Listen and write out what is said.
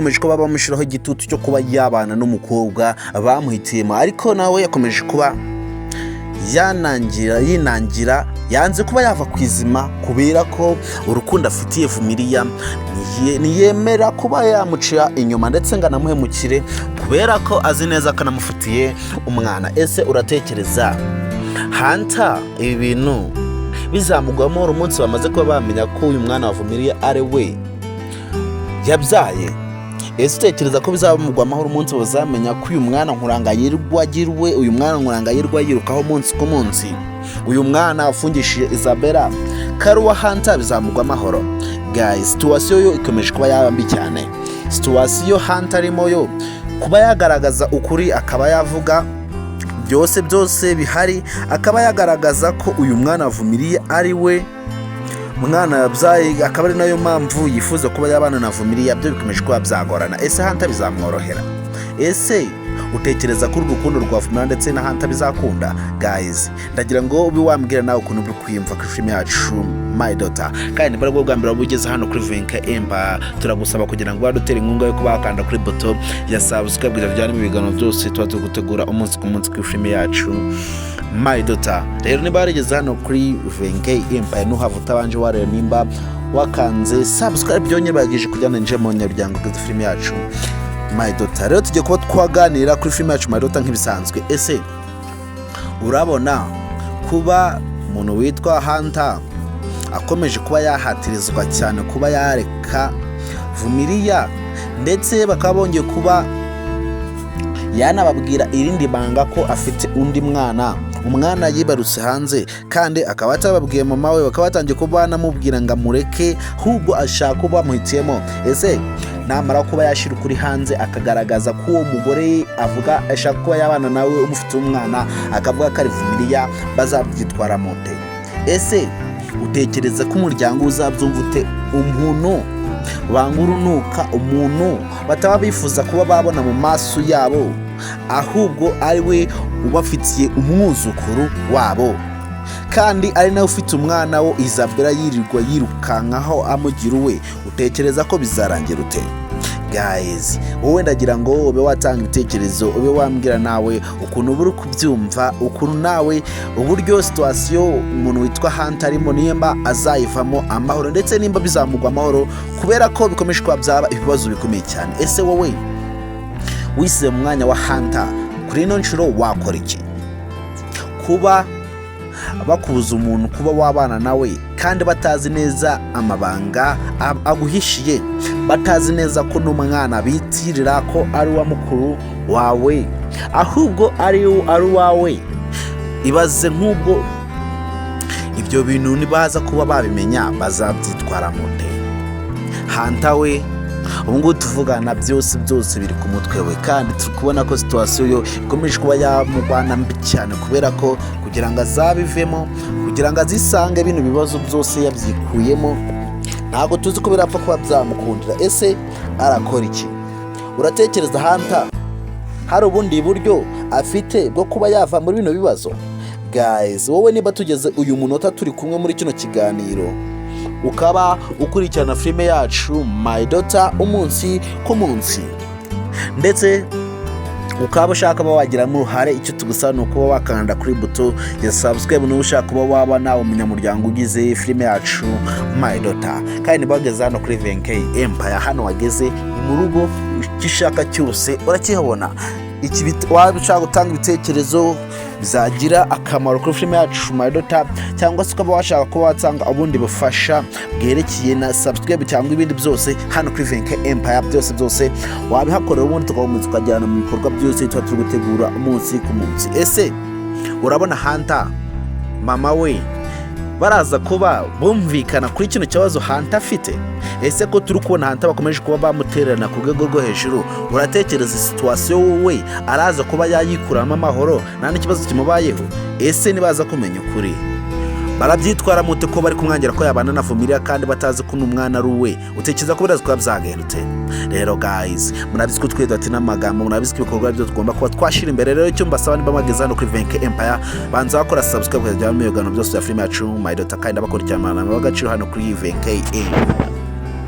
bakomeje kuba bamushiraho igitutu cyo kuba yabana n'umukobwa bamuhitiyemo, ariko nawe yakomeje kuba yinangira yanze kuba yava kwizima kubera ko urukundo afitiye Vumilia niyemera kuba yamucira inyuma ndetse nganamuhemukire kubera ko azi neza ko namufitiye umwana. Ese uratekereza Hanta ibi bintu bizamugwamo umunsi bamaze kuba bamenya ko uyu mwana wa Vumilia ari we yabyaye? Ese utekereza ko bizamugwamo umunsi bazamenya ko uyu mwana nkurangayirwa agirwe, uyu mwana nkurangayirwa yirukaho umunsi ku munsi, uyu mwana afungishije Isabella karuwa Hanta bizamugwa amahoro? Guys, situation yo ikomeje kuba yabambi cyane. Situation Hanta arimo yo kuba yagaragaza ukuri, akaba yavuga byose bihari, akaba yagaragaza ko uyu mwana wa Vumilia ari we mwana yabyaye, akaba ari nayo mpamvu yifuza kuba yabana na Vumilia. Byo bikomeje kuba byagorana. Ese Hanta bizamworohera? Ese utekereza ko urukundo rwa Vumilia ndetse na Hanta bizakunda? Guys, ndagira ngo ube wambwira nawe ukuntu uri kwiyumva kuri film yacu My Daughter. Kandi niba bwo bwambira bugeze hano kuri Vumilia, turagusaba kugira ngo badutere inkunga yo kubakanda kuri buto ya subscribe kugira byane mu biganiro byose tuba gutegura umunsi ku munsi kuri film yacu My Daughter. Rero niba barigeze hano kuri Vumilia nuhava utabanje warera nimba wakanze subscribe byonye bagije kujyana nje mu nyaryango kuri film yacu My Daughter. Rero tujye kuba twaganira kuri film yacu My Daughter nk'ibisanzwe. Ese urabona kuba umuntu witwa Hanta akomeje kuba yahatirizwa cyane kuba yareka Vumilia, ndetse bakaba bongeye kuba yanababwira irindi banga ko afite undi umwana yibarutse hanze, kandi akaba atababwiye mama we, bakaba batangiye kuba namubwira ngo amureke ahubwo ashaka kuba muhitiyemo. Ese namara kuba yashira kuri Hanze akagaragaza ko uwo mugore avuga ashaka kuba yabana nawe umufite umwana, akavuga ko ari Vumilia, bazabyitwara mote? Ese utekereza ko umuryango uzabyumva ute? Umuntu bangurunuka, umuntu bataba bifuza kuba babona mu maso yabo, ahubwo ari we ubafitiye umwuzukuru wabo, kandi ari nawe ufite umwana wo Isabella yirirwa yirukankaho amugira uwe. Utekereza ko bizarangira ute? Guys, wowe ndagira ngo ube watanga ibitekerezo, ube wambwira nawe ukuntu buri kubyumva, ukuntu nawe uburyo situation umuntu witwa Hanta arimo nimba azayivamo amahoro, ndetse nimba bizamugwa amahoro, kubera ko bikomeje kwa byaba ibibazo bikomeye cyane. Ese wowe wise mu mwanya wa Hanta kuri ino nshuro wakora iki? Kuba bakubuza umuntu kuba wabana nawe kandi batazi neza amabanga aguhishiye, batazi neza ko n'umwana bitirira ko ari wa mukuru wawe ahubwo ari wawe. Ibaze nk'ubwo ibyo bintu nibaza kuba babimenya bazabyitwara mote. Hanta we ubungu tuvugana byose biri ku mutwe we, kandi tukubona ko situation yo ikomeje kuba yamugwana mbi cyane, kubera ko kugira ngo azabivemo, kugira ngo azisange bino bibazo byose yabyikuyemo, ntago tuzi ko birapfa kuba byamukundira. Ese arakora iki? Uratekereza Hanta hari ubundi buryo afite bwo kuba yava muri bino bibazo? Guys, wowe niba tugeze uyu munota turi kumwe muri kino kiganiro, ukaba ukurikirana filime yacu My Daughter umunsi ku munsi, ndetse ukaba ushaka kuba wagiramo uruhare, icyo tugusaba ni ukuba wakanda kuri buto ya subscribe, n'ubu ushaka kuba waba nawe umunyamuryango ugize filime yacu My Daughter. Kandi niba wageze hano kuri Vumilia, hano wageze ni mu rugo, icyo ushaka cyose urakihabona. Waba ushaka gutanga ibitekerezo bizagira akamaro kuri filime yacu My Daughter, cyangwa se ukaba washaka kuba watanga ubundi bufasha bwerekeye na subscribe cyangwa ibindi byose hano kuri Vumilia, byose wabihakorera, ubundi tugakomeza tukajyana mu bikorwa byose tuba turi gutegura umunsi ku munsi. Ese urabona Hanta mama we baraza kuba bumvikana kuri kino kibazo Hanta afite? Ese ko turi kubona Hanta bakomeje kuba bamutererana ku rwego rwo hejuru, uratekereza situation wowe araza kuba yayikuramo amahoro nta n'ikibazo kimubayeho? Ese nibaza kumenya ukuri barabyitwara mute ko bari kumwangira ko yabana na Vumilia kandi batazi ko n'umwana ari uwe? Utekereza ko biraza kuba byagendute? Rero guys, munabizi ko twede ati n'amagambo, munabizi ko ibikorwa byo tugomba kuba twashira imbere. Rero icyo mbasaba niba mageze hano kuri Vumilia, banza bakora subscribe kugira ngo byose ya filime yacu My Daughter, kandi abakurikirana n'abagaciro hano kuri Vumilia.